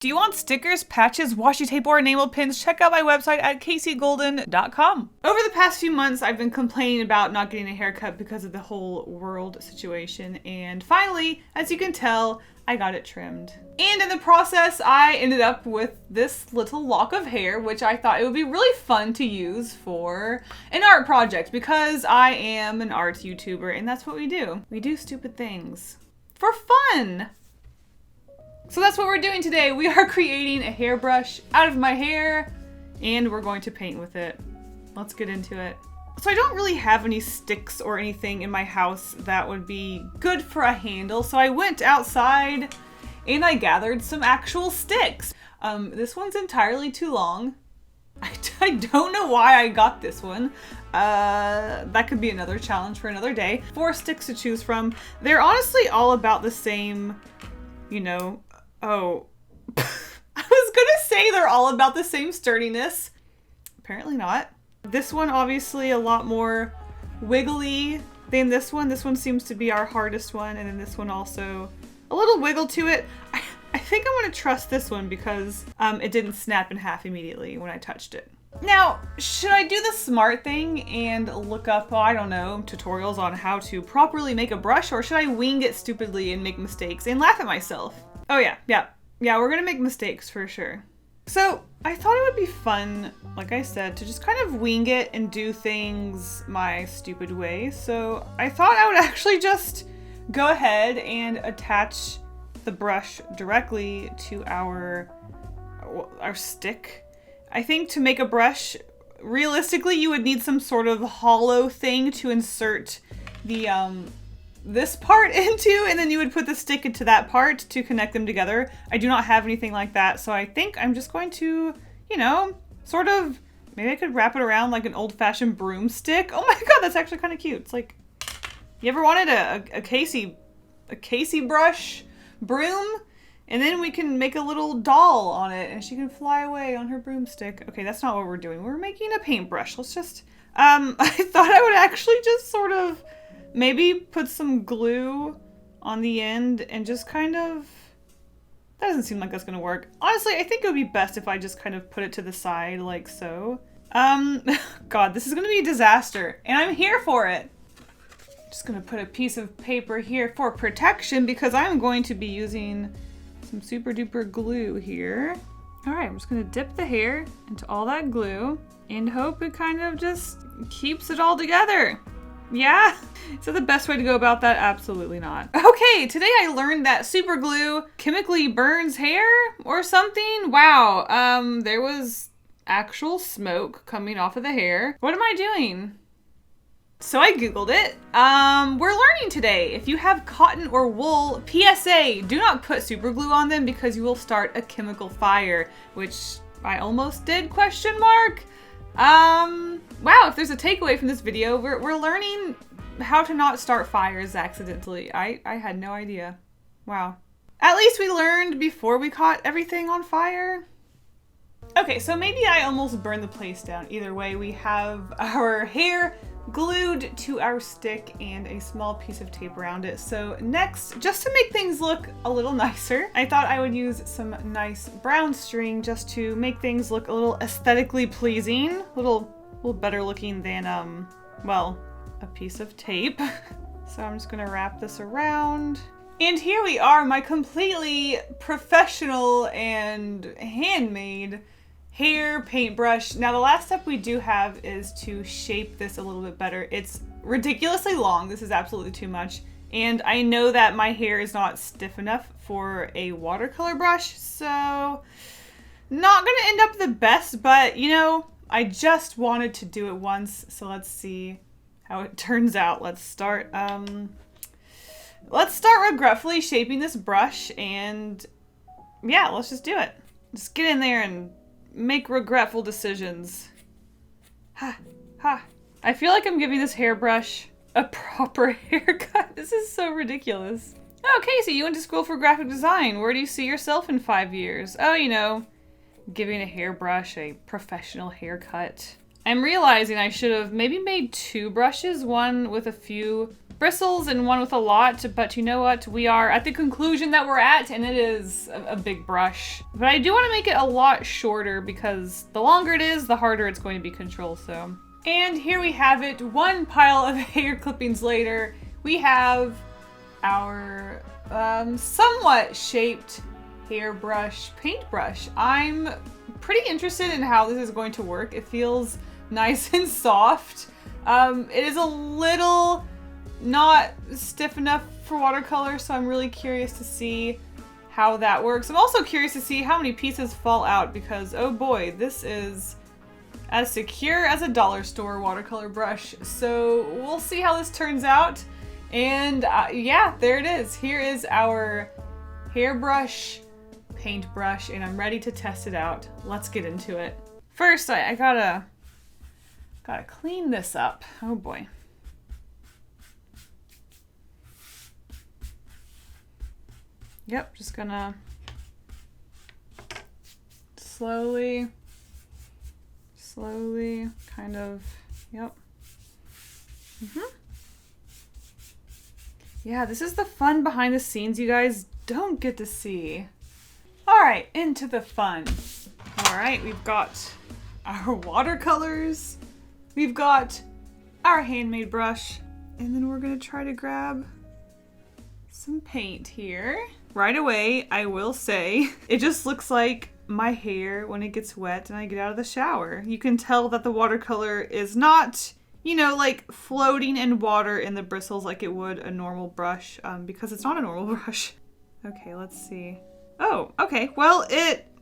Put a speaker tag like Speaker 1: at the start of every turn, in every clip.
Speaker 1: Do you want stickers, patches, washi tape, or enamel pins? Check out my website at caseygolden.com. Over the past few months, I've been complaining about not getting a haircut because of the whole world situation, and finally, as you can tell, I got it trimmed. And in the process, I ended up with this little lock of hair, which I thought it would be really fun to use for an art project because I am an art YouTuber, and that's what we do. We do stupid things for fun. So that's what we're doing today. We are creating a hairbrush out of my hair and we're going to paint with it. Let's get into it. So I don't really have any sticks or anything in my house that would be good for a handle. So I went outside and I gathered some actual sticks. This one's entirely too long. I don't know why I got this one. That could be another challenge for another day. 4 sticks to choose from. They're honestly all about the same, you know. Oh, I was gonna say they're all about the same sturdiness. Apparently not. This one obviously a lot more wiggly than this one. This one seems to be our hardest one, and then this one also a little wiggle to it. I think I'm gonna trust this one because it didn't snap in half immediately when I touched it. Now, should I do the smart thing and look up, I don't know, tutorials on how to properly make a brush, or should I wing it stupidly and make mistakes and laugh at myself? Oh yeah, we're gonna make mistakes for sure. So I thought it would be fun, like I said, to just kind of wing it and do things my stupid way. So I thought I would actually just go ahead and attach the brush directly to our stick. I think to make a brush, realistically, you would need some sort of hollow thing to insert the this part into, and then you would put the stick into that part to connect them together. I do not have anything like that, so I think I'm just going to, you know, sort of, maybe I could wrap it around like an old-fashioned broomstick. Oh my god, that's actually kind of cute. It's like, you ever wanted a Casey brush broom? And then we can make a little doll on it and she can fly away on her broomstick. Okay, that's not what we're doing. We're making a paintbrush. Let's just, I thought I would actually just sort of maybe put some glue on the end and just kind of, that doesn't seem like that's gonna work. Honestly, I think it would be best if I just kind of put it to the side like so. God, this is gonna be a disaster and I'm here for it. Just gonna put a piece of paper here for protection because I'm going to be using some super duper glue here. All right, I'm just gonna dip the hair into all that glue and hope it kind of just keeps it all together. Yeah? Is that the best way to go about that? Absolutely not. Okay, today I learned that super glue chemically burns hair or something. Wow, there was actual smoke coming off of the hair. What am I doing? So I Googled it. We're learning today. If you have cotton or wool, PSA, do not put super glue on them because you will start a chemical fire, which I almost did, question mark. Wow, if there's a takeaway from this video, we're learning how to not start fires accidentally. I had no idea. Wow. At least we learned before we caught everything on fire. Okay, so maybe I almost burned the place down. Either way, we have our hair glued to our stick and a small piece of tape around it. So next, just to make things look a little nicer, I thought I would use some nice brown string just to make things look a little aesthetically pleasing, a little better looking than, well, a piece of tape. So I'm just gonna wrap this around. And here we are, my completely professional and handmade hair paintbrush. Now the last step we do have is to shape this a little bit better. It's ridiculously long. This is absolutely too much. And I know that my hair is not stiff enough for a watercolor brush, so not gonna end up the best, but you know, I just wanted to do it once, so let's see how it turns out. Let's start regretfully shaping this brush, and yeah, let's just do it. Just get in there and make regretful decisions. I feel like I'm giving this hairbrush a proper haircut. This is so ridiculous. Oh, Casey, you went to school for graphic design. Where do you see yourself in 5 years? Oh, you know, giving a hairbrush a professional haircut. I'm realizing I should have maybe made 2 brushes, one with a few bristles and one with a lot, but you know what? We are at the conclusion that we're at, and it is a big brush. But I do want to make it a lot shorter because the longer it is, the harder it's going to be control, so. And here we have it, one pile of hair clippings later. We have our somewhat shaped hairbrush paintbrush. I'm pretty interested in how this is going to work. It feels nice and soft. It is a little not stiff enough for watercolor, so I'm really curious to see how that works. I'm also curious to see how many pieces fall out because, oh boy, this is as secure as a dollar store watercolor brush. So we'll see how this turns out. And yeah, there it is. Here is our hairbrush paintbrush, and I'm ready to test it out. Let's get into it. First, I gotta clean this up. Oh boy. Yep, just gonna slowly, kind of, yep. Yeah, this is the fun behind the scenes you guys don't get to see. All right, into the fun. All right, we've got our watercolors, we've got our handmade brush, and then we're gonna try to grab some paint here. Right away, I will say, it just looks like my hair when it gets wet and I get out of the shower. You can tell that the watercolor is not, you know, like floating in water in the bristles like it would a normal brush, because it's not a normal brush. Okay, let's see. Oh, okay, well,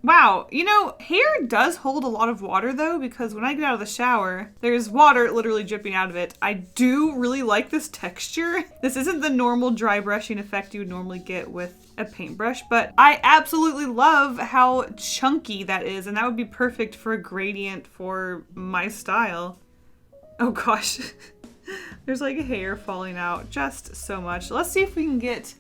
Speaker 1: wow, you know, hair does hold a lot of water though, because when I get out of the shower, there's water literally dripping out of it. I do really like this texture. This isn't the normal dry brushing effect you would normally get with a paintbrush, but I absolutely love how chunky that is, and that would be perfect for a gradient for my style. Oh gosh, there's like hair falling out just so much. Let's see if we can get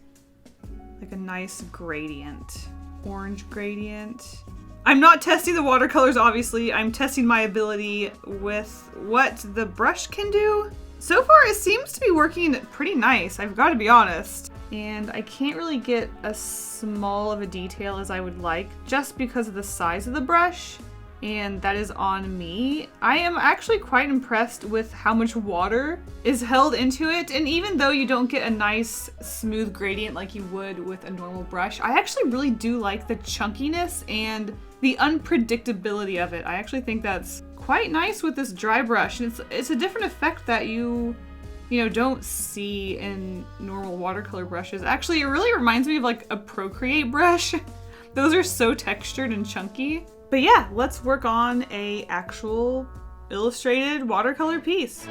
Speaker 1: like a nice gradient. Orange gradient. I'm not testing the watercolors, obviously. I'm testing my ability with what the brush can do. So far, it seems to be working pretty nice, I've got to be honest. And I can't really get as small of a detail as I would like just because of the size of the brush. And that is on me. I am actually quite impressed with how much water is held into it. And even though you don't get a nice smooth gradient like you would with a normal brush, I actually really do like the chunkiness and the unpredictability of it. I actually think that's quite nice with this dry brush. And it's a different effect that you know, don't see in normal watercolor brushes. Actually, it really reminds me of like a Procreate brush. Those are so textured and chunky. But yeah, let's work on a actual illustrated watercolor piece.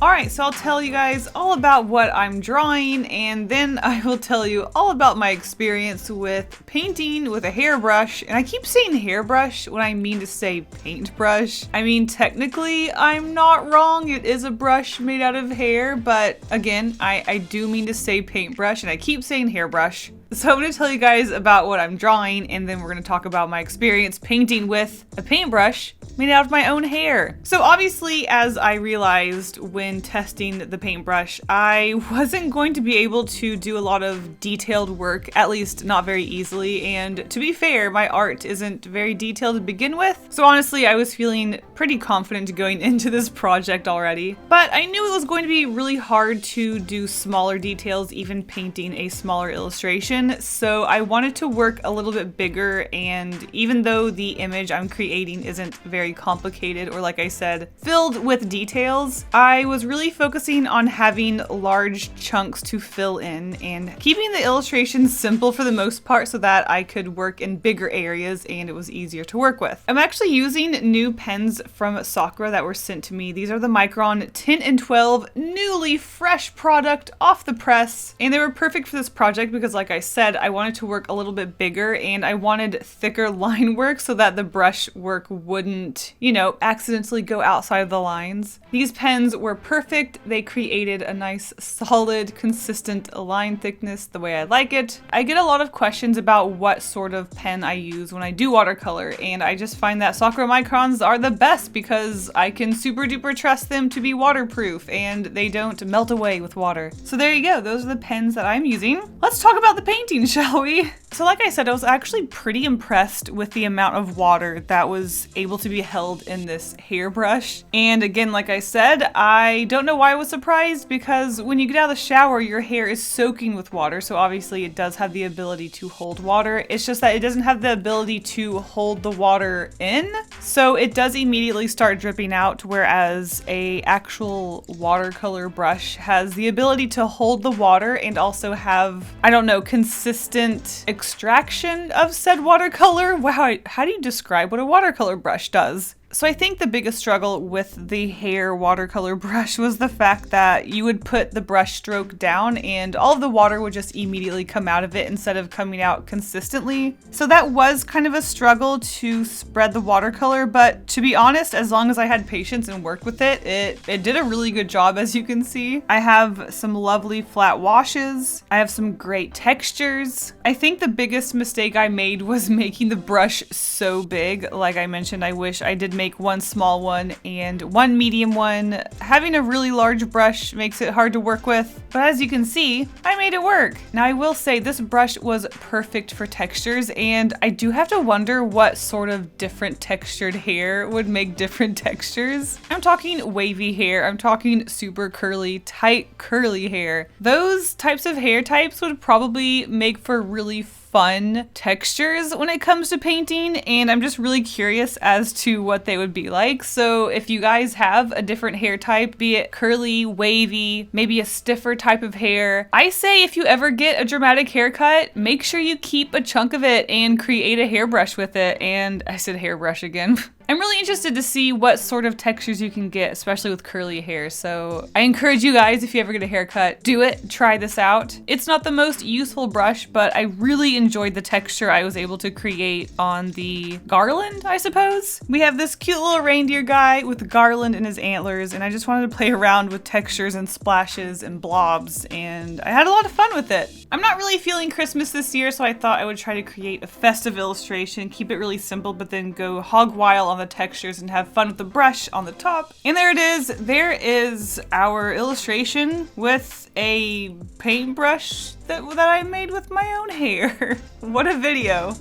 Speaker 1: Alright, so I'll tell you guys all about what I'm drawing, and then I will tell you all about my experience with painting with a hairbrush. And I keep saying hairbrush when I mean to say paintbrush. I mean, technically, I'm not wrong. It is a brush made out of hair, but again, I do mean to say paintbrush, and I keep saying hairbrush. So I'm going to tell you guys about what I'm drawing, and then we're going to talk about my experience painting with a paintbrush made out of my own hair. So obviously, as I realized when testing the paintbrush, I wasn't going to be able to do a lot of detailed work, at least not very easily. And to be fair, my art isn't very detailed to begin with. So honestly, I was feeling pretty confident going into this project already. But I knew it was going to be really hard to do smaller details, even painting a smaller illustration. So I wanted to work a little bit bigger, and even though the image I'm creating isn't very complicated or, like I said, filled with details, I was really really focusing on having large chunks to fill in and keeping the illustrations simple for the most part so that I could work in bigger areas and it was easier to work with. I'm actually using new pens from Sakura that were sent to me. These are the Micron 10 and 12 newly fresh product off the press, and they were perfect for this project because, like I said, I wanted to work a little bit bigger and I wanted thicker line work so that the brush work wouldn't, you know, accidentally go outside of the lines. These pens were perfect. They created a nice, solid, consistent line thickness the way I like it. I get a lot of questions about what sort of pen I use when I do watercolor, and I just find that Sakura Microns are the best because I can super duper trust them to be waterproof and they don't melt away with water. So there you go. Those are the pens that I'm using. Let's talk about the painting, shall we? So like I said, I was actually pretty impressed with the amount of water that was able to be held in this hairbrush. And again, like I said, I don't know why I was surprised because when you get out of the shower, your hair is soaking with water. So obviously it does have the ability to hold water. It's just that it doesn't have the ability to hold the water in. So it does immediately start dripping out, whereas a actual watercolor brush has the ability to hold the water and also have, I don't know, consistent extraction of said watercolor. Wow, how do you describe what a watercolor brush does? So I think the biggest struggle with the hair watercolor brush was the fact that you would put the brush stroke down and all of the water would just immediately come out of it instead of coming out consistently. So that was kind of a struggle to spread the watercolor, but to be honest, as long as I had patience and worked with it, it did a really good job, as you can see. I have some lovely flat washes. I have some great textures. I think the biggest mistake I made was making the brush so big. Like I mentioned, I wish I did make one small one and one medium one. Having a really large brush makes it hard to work with, but as you can see, I made it work. Now I will say this brush was perfect for textures, and I do have to wonder what sort of different textured hair would make different textures. I'm talking wavy hair, I'm talking super curly, tight curly hair. Those types of hair types would probably make for really fun textures when it comes to painting, and I'm just really curious as to what they would be like. So if you guys have a different hair type, be it curly, wavy, maybe a stiffer type of hair, I say if you ever get a dramatic haircut, make sure you keep a chunk of it and create a hairbrush with it. And I said hairbrush again. I'm really interested to see what sort of textures you can get, especially with curly hair. So I encourage you guys, if you ever get a haircut, do it, try this out. It's not the most useful brush, but I really enjoyed the texture I was able to create on the garland, I suppose. We have this cute little reindeer guy with the garland in his antlers, and I just wanted to play around with textures and splashes and blobs, and I had a lot of fun with it. I'm not really feeling Christmas this year, so I thought I would try to create a festive illustration, keep it really simple, but then go hog wild on the textures and have fun with the brush on the top. And there it is. There is our illustration with a paintbrush that I made with my own hair. What a video.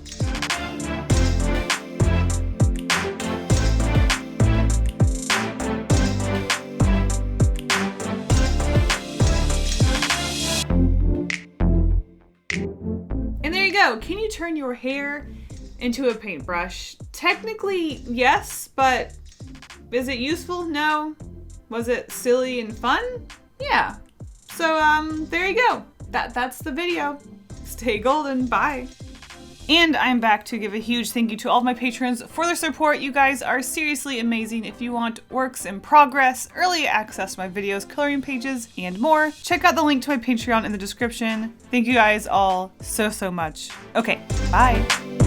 Speaker 1: And there you go. Can you turn your hair into a paintbrush? Technically, yes, but is it useful? No. Was it silly and fun? Yeah. So, there you go. That's the video. Stay golden. Bye. And I'm back to give a huge thank you to all of my patrons for their support. You guys are seriously amazing. If you want works in progress, early access to my videos, coloring pages, and more, check out the link to my Patreon in the description. Thank you guys all so much. Okay, bye.